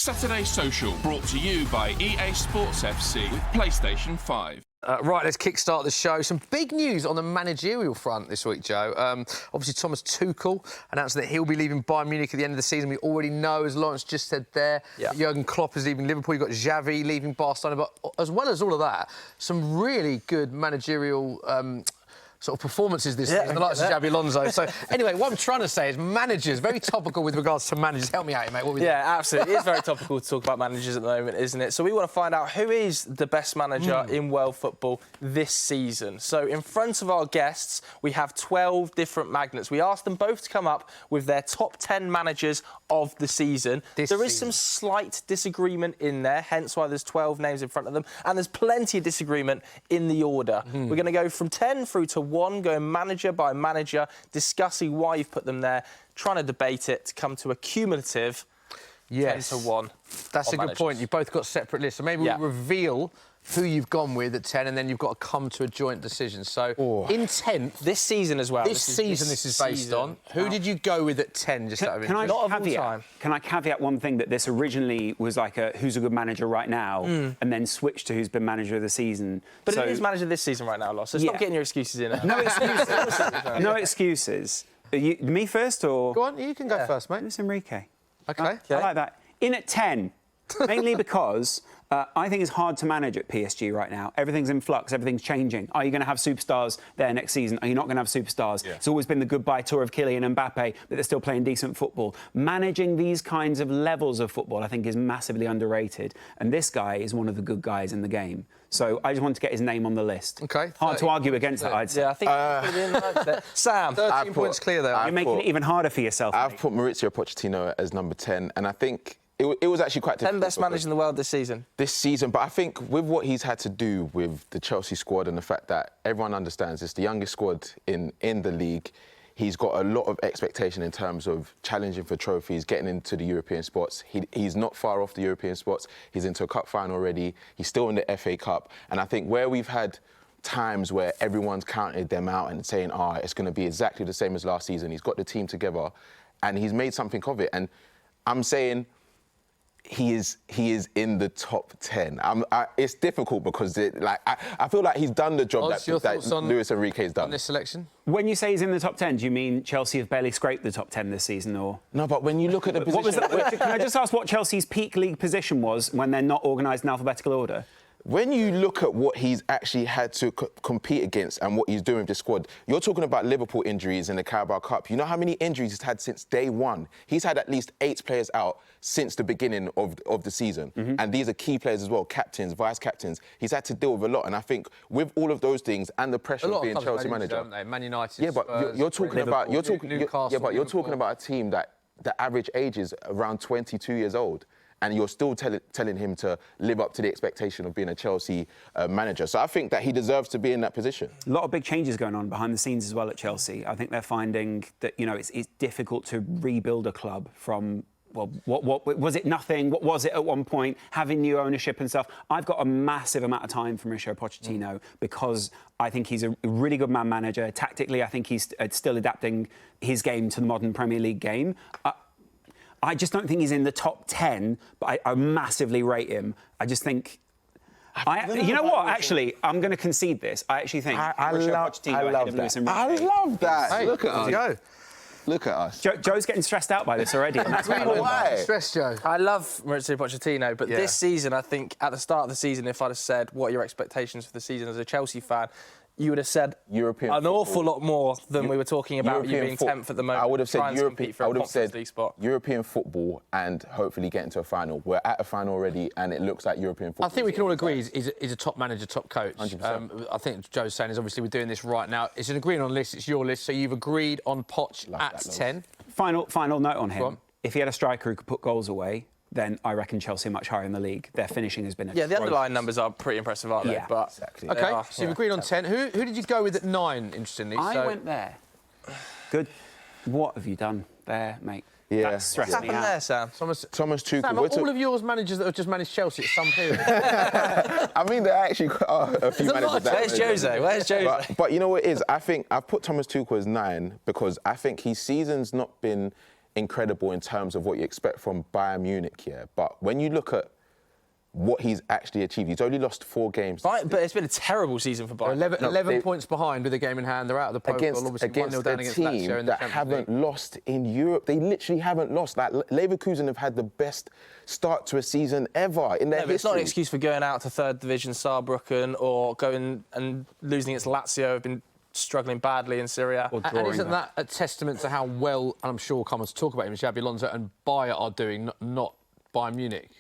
Saturday Social, brought to you by EA Sports FC with PlayStation 5. Right, let's kickstart the show. Some big news on the managerial front this week, Joe. Obviously, Thomas Tuchel announced that he'll be leaving Bayern Munich at the end of the season. We already know, as Laurence just said there, Jurgen Klopp is leaving Liverpool. You've got Xavi leaving Barcelona. But as well as all of that, some really good managerial sort of performances this season, the likes of Xabi Alonso. So, anyway, what I'm trying to say is managers, very topical with regards to managers. Help me out, mate. What Absolutely. It is very topical to talk about managers at the moment, isn't it? So we want to find out who is the best manager in world football this season. So in front of our guests, we have 12 different magnets. We asked them both to come up with their top 10 managers of the season. There is some slight disagreement in there, hence why there's 12 names in front of them. And there's plenty of disagreement in the order. We're going to go from 10 through to 1, going manager by manager, discussing why you've put them there, trying to debate it to come to a cumulative 10 to 1. That's a good point. You've both got separate lists. So maybe we'll reveal who you've gone with at 10, and then you've got to come to a joint decision. So in 10th... This season as well. This is based on. Who did you go with at 10, just out of interest? Can I caveat one thing, that this originally was like a who's a good manager right now, and then switched to who's been manager of the season. But it is manager this season right now, Loss, so stop getting your excuses in. No excuses. No excuses. Me first, or...? Go on, you can go first, mate. It's Enrique. OK. I like that. In at 10, mainly because... I think it's hard to manage at PSG right now. Everything's in flux, everything's changing. Are you going to have superstars there next season? Are you not going to have superstars? It's always been the goodbye tour of Kylian Mbappe, but they're still playing decent football. Managing these kinds of levels of football, I think, is massively underrated. And this guy is one of the good guys in the game. So I just want to get his name on the list. OK. Hard to argue against that, I'd say. Yeah, I think Sam. 13 points clear there. You're making it even harder for yourself. I've put Maurizio Pochettino as number 10, and I think... It was actually quite difficult. 10 best managers in the world this season. But I think with what he's had to do with the Chelsea squad and the fact that everyone understands it's the youngest squad in the league, he's got a lot of expectation in terms of challenging for trophies, getting into the European spots. He's not far off the European spots. He's into a cup final already. He's still in the FA Cup. And I think where we've had times where everyone's counted them out and saying, it's going to be exactly the same as last season, he's got the team together and he's made something of it. And I'm saying... He is in the top 10. It's difficult because I feel like he's done the job that Luis Enrique's done. On this selection? When you say he's in the top 10, do you mean Chelsea have barely scraped the top 10 this season, or...? No, but when you look at the position... What was that? Can I just ask what Chelsea's peak league position was when they're not organised in alphabetical order? When you look at what he's actually had to compete against and what he's doing with the squad, you're talking about Liverpool injuries in the Carabao Cup. You know how many injuries he's had since day one? He's had at least 8 players out since the beginning of the season. And these are key players as well, captains, vice-captains. He's had to deal with a lot. And I think with all of those things and the pressure of being Chelsea manager... Man United, yeah, but Spurs, you're talking about... Newcastle, yeah, but you're talking about a team that the average age is around 22 years old. And you're still telling him to live up to the expectation of being a Chelsea manager. So I think that he deserves to be in that position. A lot of big changes going on behind the scenes as well at Chelsea. I think they're finding that, it's difficult to rebuild a club from... Well, what was it? Nothing. What was it at one point? Having new ownership and stuff. I've got a massive amount of time for Mauricio Pochettino because I think he's a really good man manager. Tactically, I think he's still adapting his game to the modern Premier League game. I just don't think he's in the top 10, but I massively rate him. I just think... you know what? Actually, I'm going to concede this. I actually think I love that. Hey, look at us. Go. Look at us. Joe's getting stressed out by this already. And that's why. Stress, Joe. I love Maurizio Pochettino, but this season, I think, at the start of the season, if I'd have said, what are your expectations for the season as a Chelsea fan, you would have said an awful lot more than we were talking about you being 10th at the moment. I would have said League spot. European football and hopefully getting to a final. We're at a final already and it looks like European football. I think we can all agree he's a top manager, top coach. 100%. I think Joe's saying is obviously we're doing this right now. It's an agreement on list, it's your list, so you've agreed on Poch at 10. Final note on him. If he had a striker who could put goals away, then I reckon Chelsea are much higher in the league. Their finishing has been... the underlying numbers are pretty impressive, aren't they? Yeah, but exactly. OK, so you've agreed on 10. Who did you go with at 9, interestingly? I went there. Good. What have you done there, mate? Yeah. That's stressing me out. What's happened there, Sam? Thomas Tuchel. Sam, are all of yours managers that have just managed Chelsea at some period? I mean, there actually are a few managers that... Where's Jose? Where's Jose? But you know what it is? I think I've put Thomas Tuchel as 9 because I think his season's not been incredible in terms of what you expect from Bayern Munich, yeah. But when you look at what he's actually achieved, he's only lost 4 games. But it's been a terrible season for Bayern. 11 points behind with a game in hand. They're out of the protocol. Obviously 1-0 down against Lazio in the that Champions haven't League. lost in Europe. They literally haven't lost. Like, Leverkusen have had the best start to a season ever in their history. It's not an excuse for going out to third division Saarbrücken or going and losing against Lazio. Have been struggling badly in Syria. And isn't that a testament to how well, and I'm sure we'll come on to talk about him, Xabi Alonso and Bayer are doing, not Bayern Munich?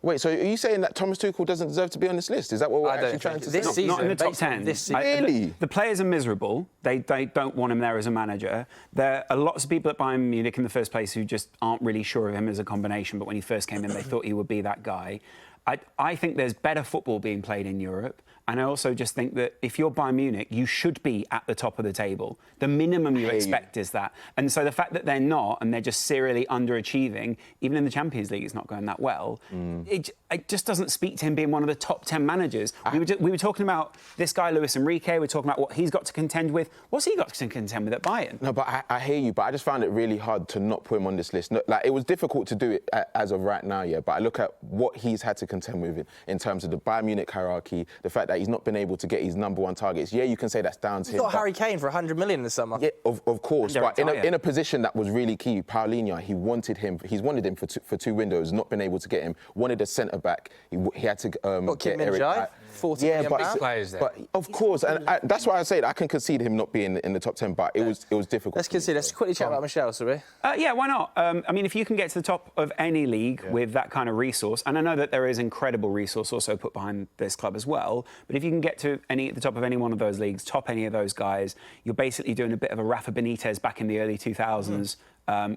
Wait, so are you saying that Thomas Tuchel doesn't deserve to be on this list? Is that what we're actually trying to say? This season, not in the top 10. This season. Really? The players are miserable. They don't want him there as a manager. There are lots of people at Bayern Munich in the first place who just aren't really sure of him as a combination, but when he first came in, they thought he would be that guy. I think there's better football being played in Europe. And I also just think that if you're Bayern Munich, you should be at the top of the table. The minimum you expect is that. And so the fact that they're not, and they're just serially underachieving, even in the Champions League, it's not going that well, it just doesn't speak to him being one of the top 10 managers. We were talking about this guy, Luis Enrique, we're talking about what he's got to contend with. What's he got to contend with at Bayern? No, but I hear you, but I just found it really hard to not put him on this list. No, like, it was difficult to do it as of right now, yeah, but I look at what he's had to contend with in terms of the Bayern Munich hierarchy, the fact that he's not been able to get his #1 targets. Yeah, you can say that's down to him. He's got Harry Kane for 100 million this summer. Yeah, of course, but in a position that was really key, Paulinho, he's wanted him for 2 windows, not been able to get him. Wanted a centre-back. He had to get Eric. 40 million pounds. But of course, and that's why I say that I can concede him not being in the top 10, but it was difficult. Let's concede. Let's quickly chat about Michel, shall we? Yeah, why not? I mean, if you can get to the top of any league with that kind of resource, and I know that there is incredible resource also put behind this club as well, but if you can get to the top of any one of those leagues, top any of those guys, you're basically doing a bit of a Rafa Benitez back in the early 2000s,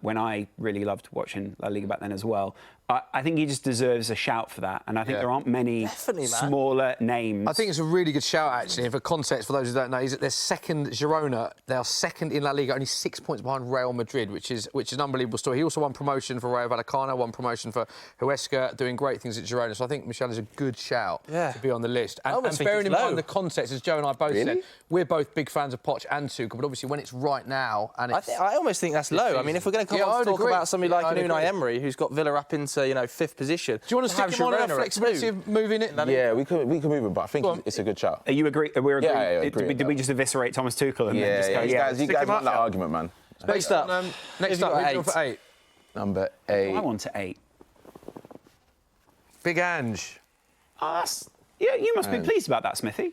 when I really loved watching La Liga back then as well. I think he just deserves a shout for that, and I think there aren't many smaller names. I think it's a really good shout, actually. And for context, for those who don't know, is that they're second, Girona. They are second in La Liga, only 6 points behind Real Madrid, which is an unbelievable story. He also won promotion for Rayo Vallecano, won promotion for Huesca, doing great things at Girona. So I think Michel is a good shout to be on the list. And bearing in mind the context, as Joe and I both said, we're both big fans of Poch and Tuchel, but obviously when it's right now and it's... I almost think that's low. I mean, if we're going to come on to talk about somebody like Unai Emery, who's got Villa up into, 5th position. Do you want to stick him on a flexibility of moving it? Yeah, we can move him, but I think it's a good shout. Are you agree? We're agreeing. Yeah, agree. Did we just eviscerate Thomas Tuchel and then just go, you guys want that argument, man. Next up, who's for 8? Number 8. I want to 8. Big Ange. Yeah, you must be pleased about that, Smithy.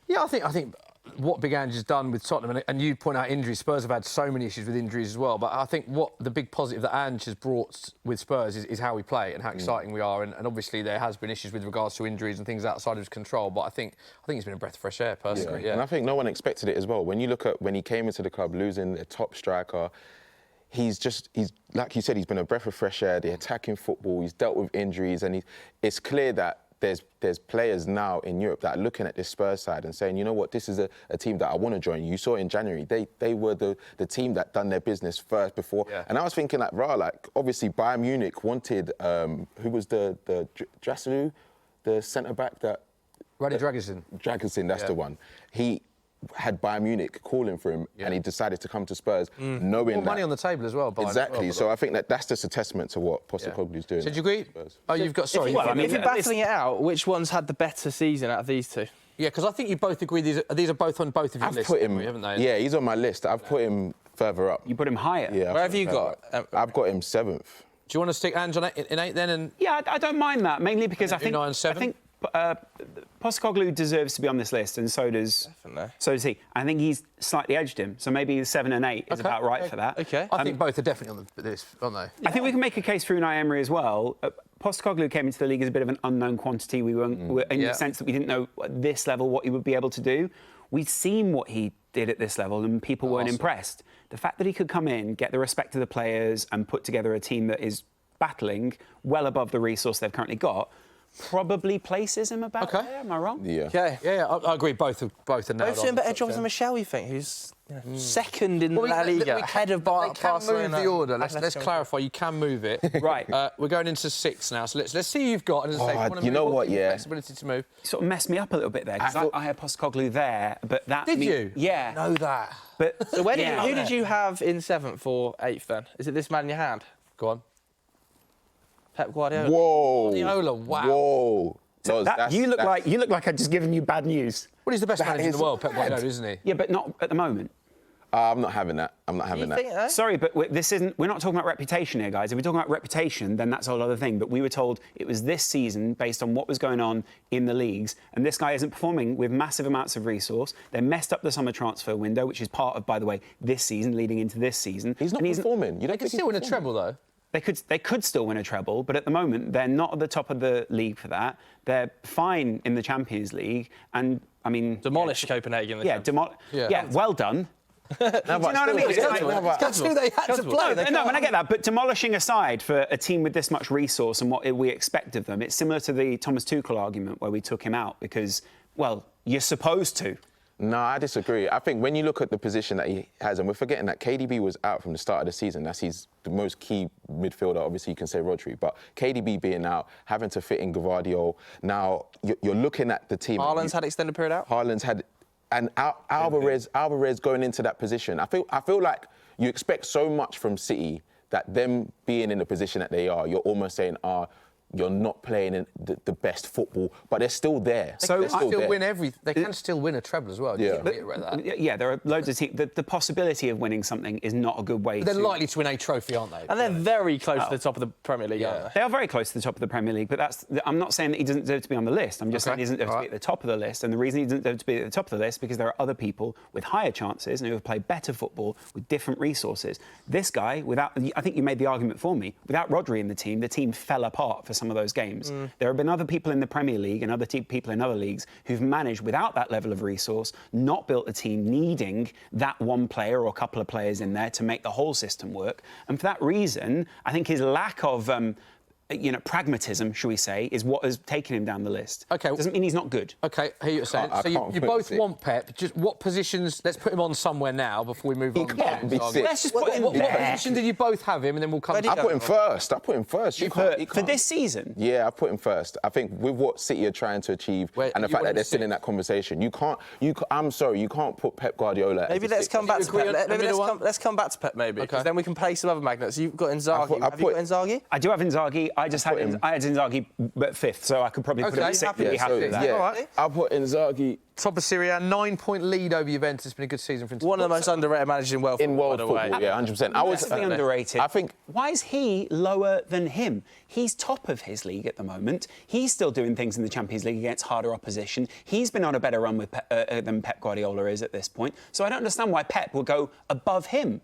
Yeah, I think what Big Ange has done with Tottenham, and you point out injuries, Spurs have had so many issues with injuries as well, but I think what the big positive that Ange has brought with Spurs is how we play and how exciting we are, and obviously there has been issues with regards to injuries and things outside of his control, but I think it's been a breath of fresh air, personally. Yeah. And I think no one expected it as well. When you look at when he came into the club, losing their top striker, he's like you said, he's been a breath of fresh air, the attacking football, he's dealt with injuries, and it's clear that there's players now in Europe that are looking at this Spurs side and saying, you know what, this is a team that I want to join. You saw in January, they were the team that done their business first before. Yeah. And I was thinking obviously Bayern Munich wanted, who was the Draslu, the centre-back that... Radi Dragusin. Dragusin, that's the one. He had Bayern Munich calling for him, and he decided to come to Spurs, knowing that... money on the table as well. Exactly. So I think that's just a testament to what Postecoglou's doing. So do you agree? Oh, you've got... Sorry. If you're battling it out, which one's had the better season out of these two? Yeah, because I think you both agree these are both on both of your lists. I've put him... haven't they? Yeah, he's on my list. I've put him further up. You put him higher? Yeah. Where have you got? I've got him 7th. Do you want to stick Ange in 8 then? And yeah, I don't mind that, mainly because I think... 9 and 7? I think Postecoglou deserves to be on this list, and so does he. I think he's slightly edged him, so maybe 7 and 8 is about right for that. Okay. I think both are definitely on the list, aren't they? I think we can make a case for Unai Emery as well. Postecoglou came into the league as a bit of an unknown quantity. We were in the sense that we didn't know at this level what he would be able to do. We'd seen what he did at this level, and people weren't impressed. The fact that he could come in, get the respect of the players, and put together a team that is battling well above the resource they've currently got, probably places him about there. Am I wrong? Yeah. Okay. Yeah, I agree. Both are nailed on. Both doing better jobs than Michelle, you think, who's second in La Liga, ahead of Barcelona. They can move the order. Let's clarify. You can move it. Right. We're going into 6 now, so let's see who you've got. And as I say, if You know what? Yeah. Flexibility to move. Sort of messed me up a little bit there because I had Postecoglou there, but that. Did you? Yeah. Know that. But So who did you have in 7th or 8th then? Is it this man in your hand? Go on. Pep Guardiola. Whoa. Guardiola, wow. Whoa. you look like I've just given you bad news. Well, he's the best manager in the world, Pep Guardiola, isn't he? Yeah, but not at the moment. I'm not having that. I'm not having that. Think, eh? Sorry, but we're not talking about reputation here, guys. If we're talking about reputation, then that's a whole other thing. But we were told it was this season based on what was going on in the leagues, and this guy isn't performing with massive amounts of resource. They messed up the summer transfer window, which is part of, by the way, this season leading into this season. He's not performing. You They could still win a treble, though. They could still win a treble, but at the moment they're not at the top of the league for that. They're fine in the Champions League, and I mean Demolished Copenhagen. Well done. Do you know what I mean? That's who they had to play. No, I get that. But demolishing aside, for a team with this much resource and what we expect of them, it's similar to the Thomas Tuchel argument where we took him out because, well, you're supposed to. No, I disagree. I think when you look at the position that he has, and we're forgetting that KDB was out from the start of the season. That's the most key midfielder. Obviously, you can say Rodri, but KDB being out, having to fit in Gvardiol. Now, you're looking at the team. Haaland's had extended period out. Haaland's had... And Alvarez going into that position. I feel like you expect so much from City that them being in the position that they are, you're almost saying, you're not playing in the best football, but they're still there. So they can still win a treble as well. Yeah. Yeah, there are loads of teams. The possibility of winning something is not a good way. They're likely to win a trophy, aren't they? And they're very close to the top of the Premier League, aren't they? They are very close to the top of the Premier League, but I'm not saying that he doesn't deserve to be on the list. I'm just saying he doesn't deserve to be at the top of the list. And the reason he doesn't deserve to be at the top of the list is because there are other people with higher chances and who have played better football with different resources. This guy, I think you made the argument for me, without Rodri in the team fell apart for some of those games. There have been other people in the Premier League and other people in other leagues who've managed, without that level of resource, not built a team needing that one player or a couple of players in there to make the whole system work. And for that reason, I think his lack of pragmatism, shall we say, is what has taken him down the list. OK. Doesn't mean he's not good. OK, I hear you saying. So you both want Pep. Just what positions... Let's put him on somewhere now before we move on. Let's just put him What position did you both have him, and then we'll come... I put him first. For this season? Yeah, I put him first. I think with what City are trying to achieve and the fact that they're still in that conversation, I'm sorry, you can't put Pep Guardiola... Maybe let's come back to Pep. Let's come back to Pep, maybe, because then we can play some other magnets. You've got Inzaghi. Have you got Inzaghi? I do have Inzaghi. I had Inzaghi at 5th, so I could probably put him at 6th. Happy with that. All right. I'll put Inzaghi... Top of Serie A, 9-point lead over Juventus. It's been a good season for him. One of the most underrated managers in world football. Yeah, 100%. Massively underrated. I think... Why is he lower than him? He's top of his league at the moment. He's still doing things in the Champions League against harder opposition. He's been on a better run than Pep Guardiola is at this point. So I don't understand why Pep will go above him.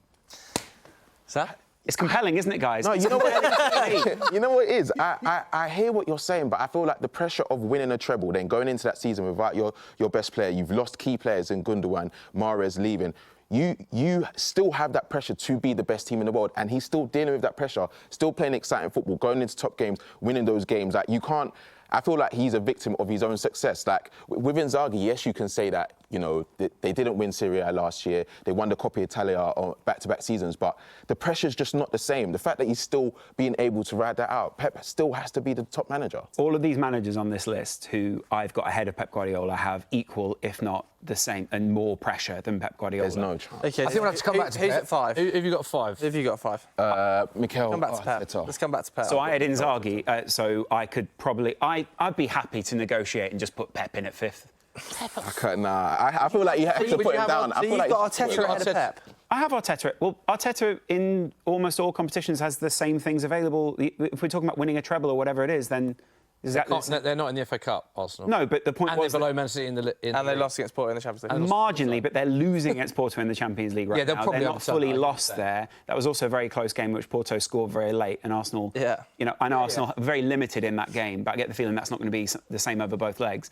Is that... It's compelling, isn't it, guys? No, you know what? You know what it is? I hear what you're saying, but I feel like the pressure of winning a treble, then going into that season without your best player, you've lost key players in Gundogan, Mahrez leaving. You still have that pressure to be the best team in the world, and he's still dealing with that pressure, still playing exciting football, going into top games, winning those games. Like, you can't... I feel like he's a victim of his own success. Like, with Inzaghi, yes, you can say that, they didn't win Serie A last year. They won the Coppa Italia on back-to-back seasons, but the pressure's just not the same. The fact that he's still being able to ride that out, Pep still has to be the top manager. All of these managers on this list who I've got ahead of Pep Guardiola have equal, if not the same, and more pressure than Pep Guardiola. There's no chance. Okay, I think we'll have to come back to Pep. Who's at 5? Who have you got 5? Who have you got 5? Mikel. Come back to Pep. Let's come back to Pep. So I had Inzaghi, so I could probably... I'd be happy to negotiate and just put Pep in at 5th. I feel like you have to put him down. So you've got Arteta ahead of Pep? I have Arteta. Well, Arteta in almost all competitions has the same things available. If we're talking about winning a treble or whatever it is, then... They're not in the FA Cup, Arsenal. No, but the point was... they're below Man City in the... And they lost against Porto in the Champions League. Marginally, but they're losing against Porto in the Champions League right they'll now. probably They're not fully lost there. That was also a very close game, which Porto scored very late, and Arsenal... Yeah. I know Arsenal are very limited in that game, but I get the feeling that's not going to be the same over both legs.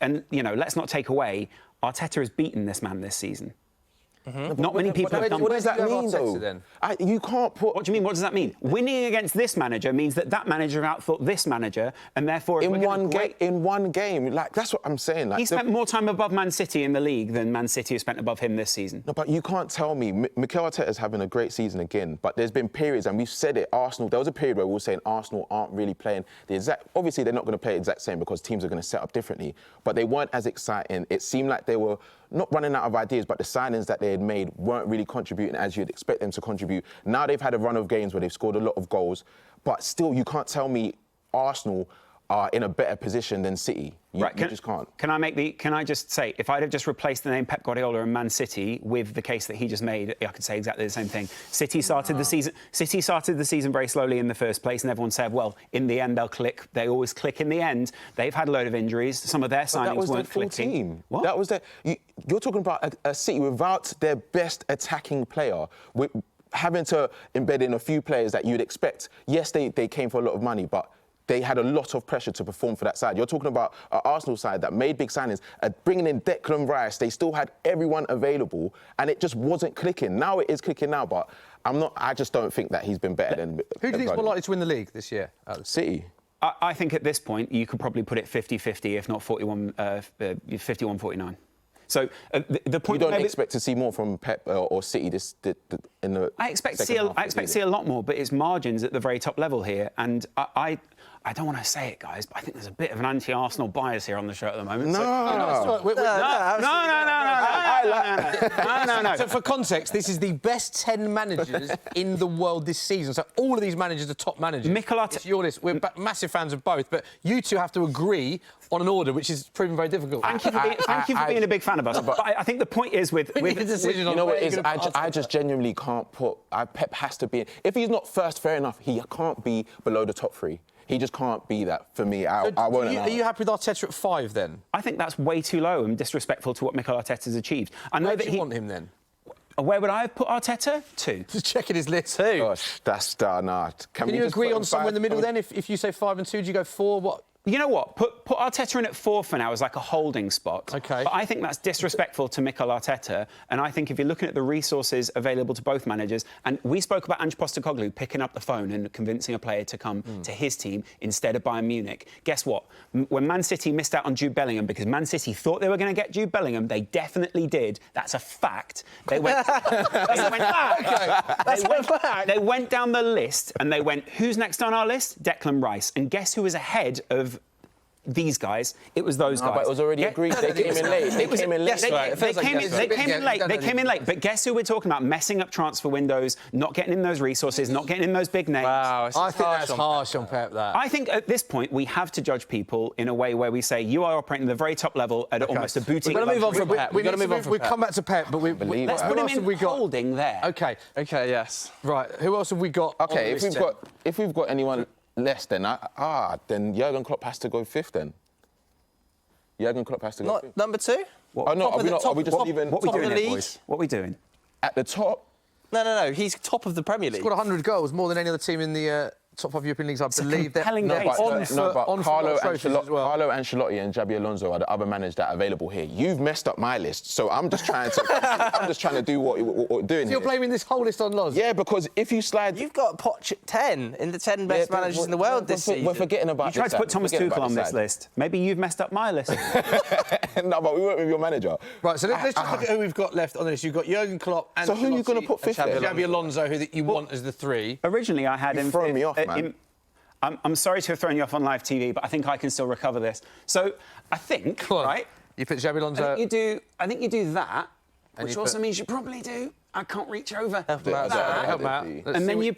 And, let's not take away, Arteta has beaten this man this season. Not many people have done. What does that Where do you mean, have Arteta though? then? You can't put. What do you mean? What does that mean? Winning against this manager means that manager outthought this manager, and therefore in one game, like that's what I'm saying. Like, he spent more time above Man City in the league than Man City has spent above him this season. No, but you can't tell me. Mikel Arteta's having a great season again, but there's been periods, and we've said it. Arsenal. There was a period where we were saying Arsenal aren't really playing the exact. Obviously, they're not going to play the exact same because teams are going to set up differently. But they weren't as exciting. It seemed like they were not running out of ideas, but the signings that they had made weren't really contributing as you'd expect them to contribute. Now they've had a run of games where they've scored a lot of goals, but still you can't tell me Arsenal are in a better position than City. You just can't. Can I just say, if I'd have just replaced the name Pep Guardiola and Man City with the case that he just made, I could say exactly the same thing. City started the season very slowly in the first place, and everyone said, well, in the end they'll click. They always click in the end. They've had a load of injuries. Some of their signings weren't clicking. Team. What? That was their. You're talking about a City without their best attacking player. Having to embed in a few players that you'd expect. Yes, they came for a lot of money, but they had a lot of pressure to perform for that side. You're talking about an Arsenal side that made big signings, bringing in Declan Rice. They still had everyone available, and it just wasn't clicking. Now it is clicking now, but I just don't think that he's been better than. Who do you think is more likely to win the league this year? City. I think at this point you could probably put it 50-50, if not 51-49. So the point you don't expect to see more from Pep or City in the. I expect to see a lot more, but it's margins at the very top level here, and I don't want to say it, guys, but I think there's a bit of an anti-Arsenal bias here on the show at the moment. No. No. So for context, this is the best 10 managers in the world this season. So all of these managers are top managers. Mikel Arteta. It's your list. We're massive fans of both, but you two have to agree on an order, which is proven very difficult. Thank you for being a big fan of us. But I think the point is with a decision. You know what it is? I just genuinely can't put. Pep has to be. If he's not first, fair enough. He can't be below the top three. He just can't be that for me. I won't. Are you happy with Arteta at 5 then? I think that's way too low and disrespectful to what Mikel Arteta's achieved. I know Where that do you want him then? Where would I have put Arteta? 2. Just checking his list. 2. Gosh, that's nah. Can you agree on somewhere in the middle then? If you say 5 and 2, do you go 4? What? You know what? Put Arteta in at 4 for now as like a holding spot. OK. But I think that's disrespectful to Mikel Arteta. And I think if you're looking at the resources available to both managers, and we spoke about Ange Postecoglou picking up the phone and convincing a player to come to his team instead of Bayern Munich. Guess what? When Man City missed out on Jude Bellingham because Man City thought they were going to get Jude Bellingham, they definitely did. That's a fact. They went. They went down the list and they went, who's next on our list? Declan Rice. And guess who was ahead of these guys? It was those guys. But it was already agreed. They came in late. They came in late. They came in late. But guess who we're talking about? Messing up transfer windows, not getting in those resources, not getting in those big names. Wow, I think that's harsh on Pep. I think at this point we have to judge people in a way where we say you are operating at the very top level at almost a boutique. We've got to move on from Pep. We've got to move on from Pep. We'll come back to Pep, but let's put him in holding there. OK. OK, yes. Right. Who else have we got? OK, if we've got anyone less, then then Jurgen Klopp has to go 5th. Then Jurgen Klopp has to go 5th. Number 2? Oh no, are we just leaving? What are we doing, league? boys? What are we doing? At the top? No. He's top of the Premier League. He's got 100 goals, more than any other team in the top 5 European leagues, I believe. Compelling But Carlo Carlo Ancelotti and Xabi Alonso are the other managers that are available here. You've messed up my list, so I'm just trying to do what we're doing. So you're blaming this whole list on Loz? Yeah, because if you slide, You've got Poch 10 in the 10 best managers in the world this season. We're forgetting about. You tried to put Thomas Tuchel on this list. Maybe you've messed up my list. No, but we weren't with your manager. Right, so let's just look at who we've got left on the list. You've got Jurgen Klopp and So who are you going to put 5th? Xabi Alonso, who you want as the 3. Originally, I had him. Throwing me off, man. I'm sorry to have thrown you off on live TV, but I think I can still recover this. So I think, right? You put Xabi Alonso. I think you do that, which also means you probably do. I can't reach over. Help him out. And then you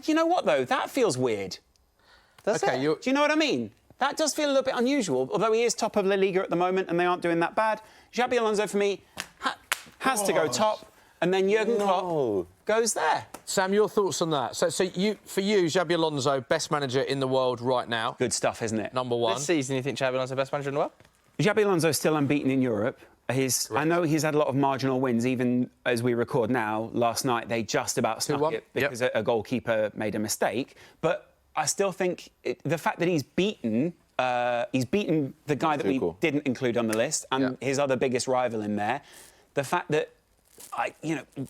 you know what though? That feels weird. Does it? Do you know what I mean? That does feel a little bit unusual, although he is top of La Liga at the moment and they aren't doing that bad. Xabi Alonso for me has to go top. And then Jurgen Klopp goes there. Sam, your thoughts on that? So for you, Xabi Alonso, best manager in the world right now. Good stuff, isn't it? Number 1. This season, you think Xabi Alonso best manager in the world? Xabi Alonso is still unbeaten in Europe. I know he's had a lot of marginal wins, even as we record now. Last night, they just about snuck it because a goalkeeper made a mistake. But I still think the fact that he's beaten the guy that we didn't include on the list and his other biggest rival in there, the fact that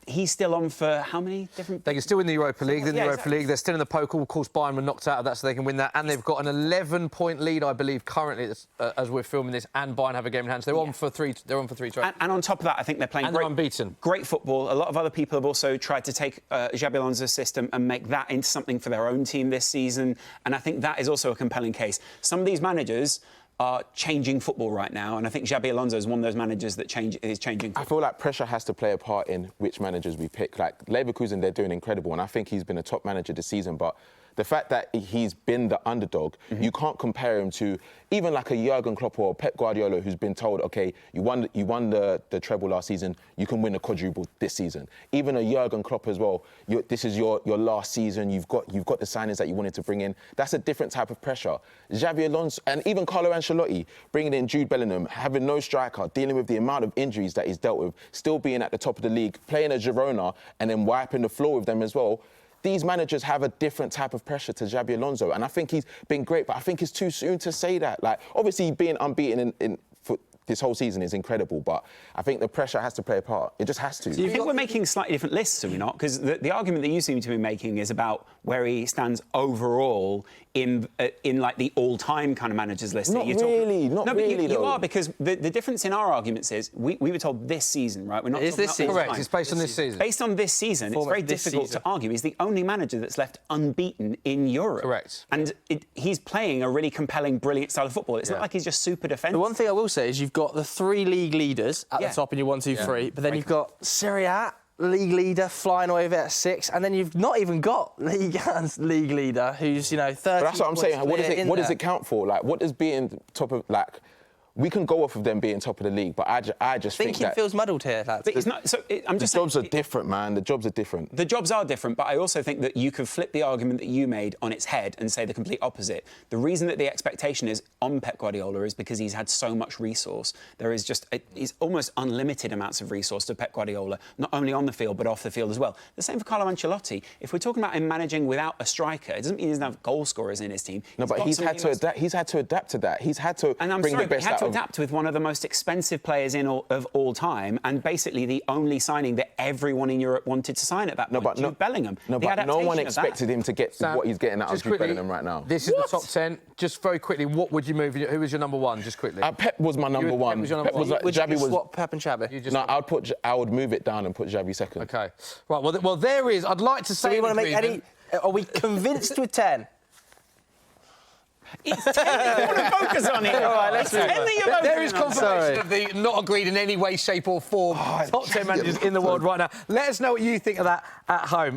he's still on for how many different... They can still win the Europa League. They're in the Europa exactly. League. They're still in the Pokal. Of course, Bayern were knocked out of that, so they can win that. And they've got an 11-point lead, I believe, currently as we're filming this. And Bayern have a game in hand. So they're on for three. They're on for three. And on top of that, I think they're playing and they're unbeaten. Great football. A lot of other people have also tried to take Xabi Alonso's system and make that into something for their own team this season. And I think that is also a compelling case. Some of these managers are changing football right now, and I think Xabi Alonso is one of those managers that is changing football. I feel like pressure has to play a part in which managers we pick. Like Leverkusen, they're doing incredible, and I think he's been a top manager this season, but the fact that he's been the underdog, you can't compare him to even like a Jurgen Klopp or Pep Guardiola, who's been told, OK, you won the treble last season, you can win a quadruple this season. Even a Jurgen Klopp as well, this is your last season, you've got the signings that you wanted to bring in. That's a different type of pressure. Xabi Alonso, and even Carlo Ancelotti, bringing in Jude Bellingham, having no striker, dealing with the amount of injuries that he's dealt with, still being at the top of the league, playing a Girona and then wiping the floor with them as well. These managers have a different type of pressure to Xabi Alonso, and I think he's been great, but I think it's too soon to say that. Like, obviously, being unbeaten for this whole season is incredible, but I think the pressure has to play a part. It just has to. Do you think we're making slightly different lists, are we not? Because the argument that you seem to be making is about where he stands overall in like the all-time kind of managers list. Not really, no, but really, you though. are, because the difference in our arguments is we were told this season, right? We're not. Is this season? Correct. It's based on this season. Based on this season, it's very difficult to argue. He's the only manager that's left unbeaten in Europe. Correct. And he's playing a really compelling, brilliant style of football. It's not like he's just super defensive. The one thing I will say is you've got the three league leaders at the top in your 1, 2, 3, but then you've got Serie A league leader flying away with it at 6, and then you've not even got Ligue 1's league leader who's 30. But that's what I'm saying. What does it count for? Like, what does being top of we can go off of them being top of the league, but I just think Thinking that feels muddled here, lads. But it's not. So I'm just saying, jobs are different, man. The jobs are different. The jobs are different, but I also think that you could flip the argument that you made on its head and say the complete opposite. The reason that the expectation is on Pep Guardiola is because he's had so much resource. There is just he's almost unlimited amounts of resource to Pep Guardiola, not only on the field but off the field as well. The same for Carlo Ancelotti. If we're talking about him managing without a striker, it doesn't mean he doesn't have goal scorers in his team. No, but he's had to adapt. He's had to adapt to that. He's had to bring the best out of. He had to adapt with one of the most expensive players of all time, and basically the only signing that everyone in Europe wanted to sign at that point, Jude Bellingham. No, but no one expected him to get what he's getting out of Jude Bellingham right now. This is the top 10. Just very quickly, what would you move? Who was your number one? Just quickly. Pep was my number one. Pep was your number one. Would you Xabi was. swap Pep and Xabi? No, I would move it down and put Xabi second. Okay. Right. Well, there is. I'd like to say. Do we want to make any? Are we convinced with 10? It's 10 that you want to focus on here. All right, let's move on. There is confirmation of the not agreed in any way, shape or form. Top 10 managers in the world right now. Let us know what you think of that at home.